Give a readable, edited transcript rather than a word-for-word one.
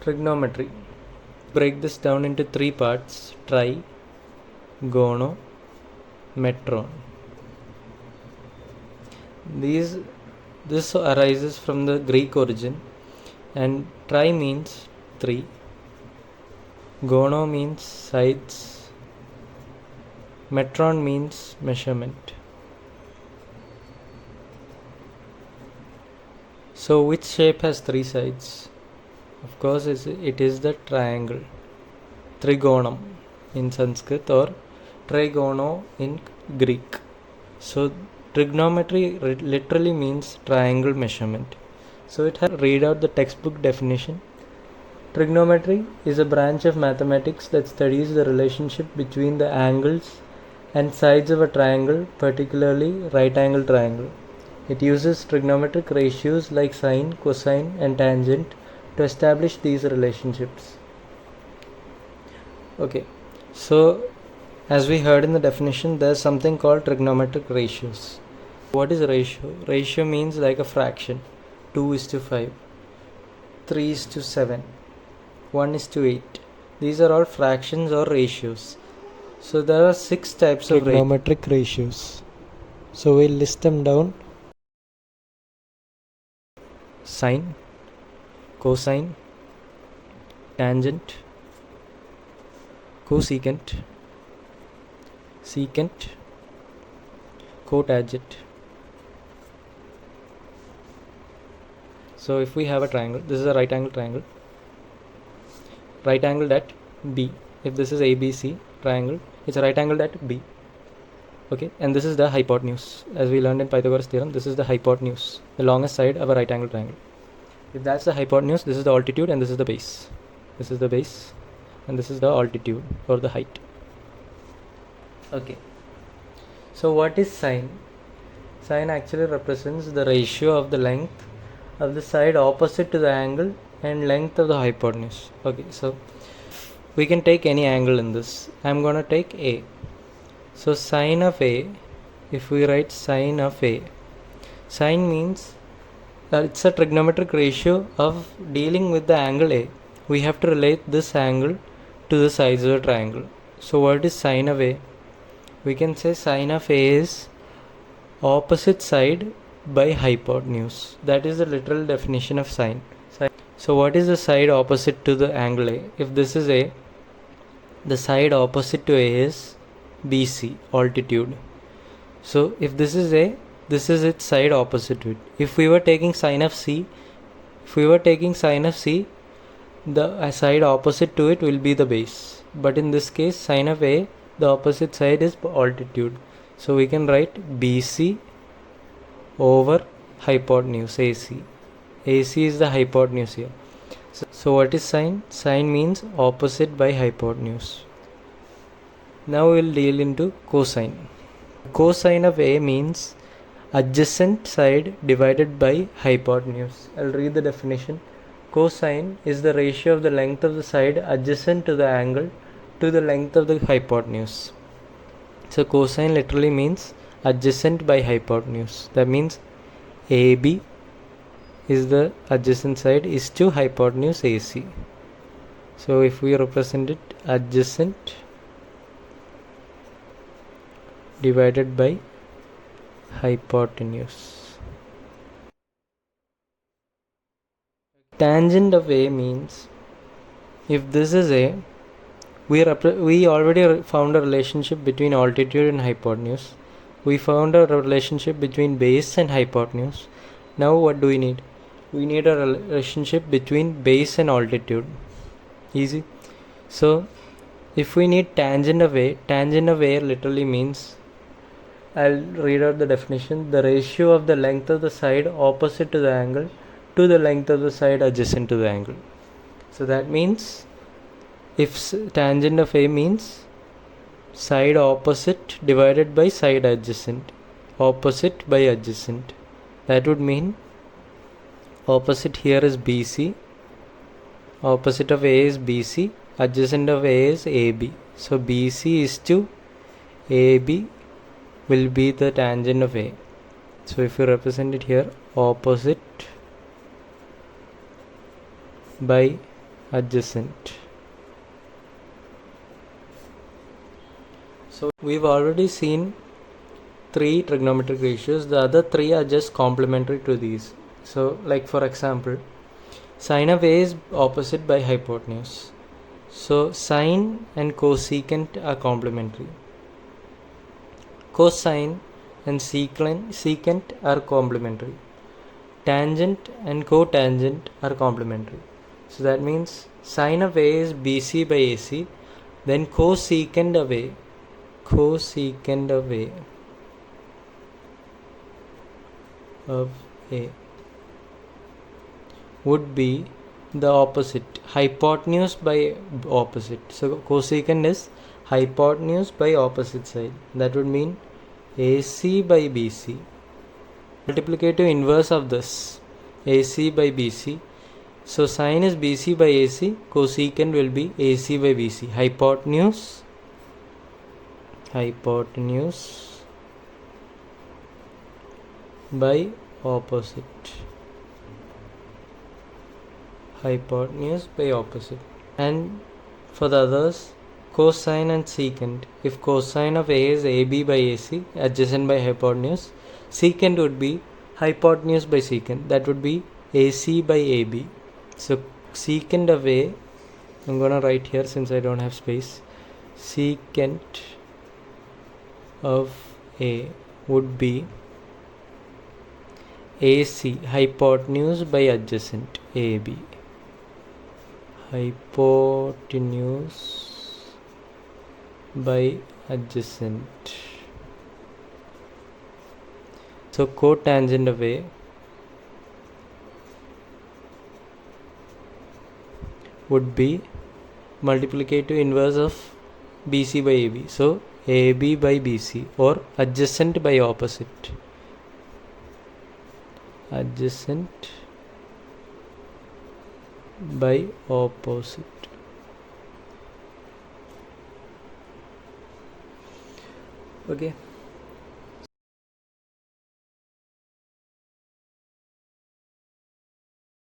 Trigonometry. Break this down into three parts: tri, gono, metron. This arises from the Greek origin, and tri means three, gono means sides, metron means measurement. So which shape has three sides? Of course it is the triangle, trigonum in Sanskrit or trigono in Greek. So trigonometry literally means triangle measurement. So it has read out the textbook definition. Trigonometry is a branch of mathematics that studies the relationship between the angles and sides of a triangle, particularly right angle triangle. It uses trigonometric ratios like sine, cosine and tangent to establish these relationships. Okay, so as we heard in the definition, there's something called trigonometric ratios. What is a ratio? Ratio means like a fraction. 2:5, 3:7, 1:8. These are all fractions or ratios. So there are 6 types of trigonometric ratios. So we'll list them down: sine, cosine, tangent, cosecant, secant, cotangent. So if we have a triangle, this is a right angle triangle, right angled at B. If this is ABC triangle, it's a right angled at B. Okay, and this is the hypotenuse. As we learned in Pythagoras theorem, this is the hypotenuse, the longest side of a right angle triangle. If that's the hypotenuse, this is the altitude and this is the base. This is the base and this is the altitude or the height. Okay, so what is sine? Sine actually represents the ratio of the length of the side opposite to the angle and length of the hypotenuse. Okay, so we can take any angle in this. I'm going to take A. So sine of A, if we write sine of A, sine means it's a trigonometric ratio of dealing with the angle A. We have to relate this angle to the sides of the triangle. So what is sine of A? We can say sine of A is opposite side by hypotenuse. That is the literal definition of sine. So what is the side opposite to the angle A? If this is A, the side opposite to A is BC, altitude. So if this is A, this is its side opposite to it. If we were taking sine of C, the side opposite to it will be the base. But in this case, sine of A, the opposite side is altitude. So we can write BC over hypotenuse AC. AC is the hypotenuse here. So what is sine? Sine means opposite by hypotenuse. Now we will deal into cosine. Cosine of A means adjacent side divided by hypotenuse. I'll read the definition. Cosine is the ratio of the length of the side adjacent to the angle to the length of the hypotenuse. So cosine literally means adjacent by hypotenuse. That means AB is the adjacent side is to hypotenuse AC. So if we represent it, adjacent divided by hypotenuse. Tangent of A means, if this is A, we already found a relationship between altitude and hypotenuse. We found a relationship between base and hypotenuse. Now what do we need? We need a relationship between base and altitude. Easy. So if we need tangent of A literally means, I'll read out the definition: the ratio of the length of the side opposite to the angle to the length of the side adjacent to the angle. So that means, if tangent of A means side opposite divided by side adjacent, opposite by adjacent, that would mean opposite here is BC, opposite of A is BC, adjacent of A is AB. So BC is to AB will be the tangent of A. So if you represent it here, opposite by adjacent. So we've already seen 3 trigonometric ratios. The other 3 are just complementary to these. So like for example, sine of A is opposite by hypotenuse. So sine and cosecant are complementary. Cosine and secant are complementary. Tangent and cotangent are complementary. So that means sine of A is BC by AC, then cosecant of A would be the opposite, hypotenuse by opposite. So cosecant is hypotenuse by opposite side. That would mean AC by BC. Multiplicative inverse of this, AC by BC. So sine is BC by AC, cosecant will be AC by BC. Hypotenuse by opposite. Hypotenuse by opposite. And for the others, cosine and secant. If cosine of A is AB by AC, adjacent by hypotenuse, secant would be hypotenuse by secant. That would be AC by AB. So secant of A, I'm gonna write here since I don't have space. Secant of A would be AC, hypotenuse by adjacent, AB. Hypotenuse by adjacent. So cotangent of A would be multiplicative inverse of BC by AB. So AB by BC, or adjacent by opposite. Adjacent by opposite. Okay.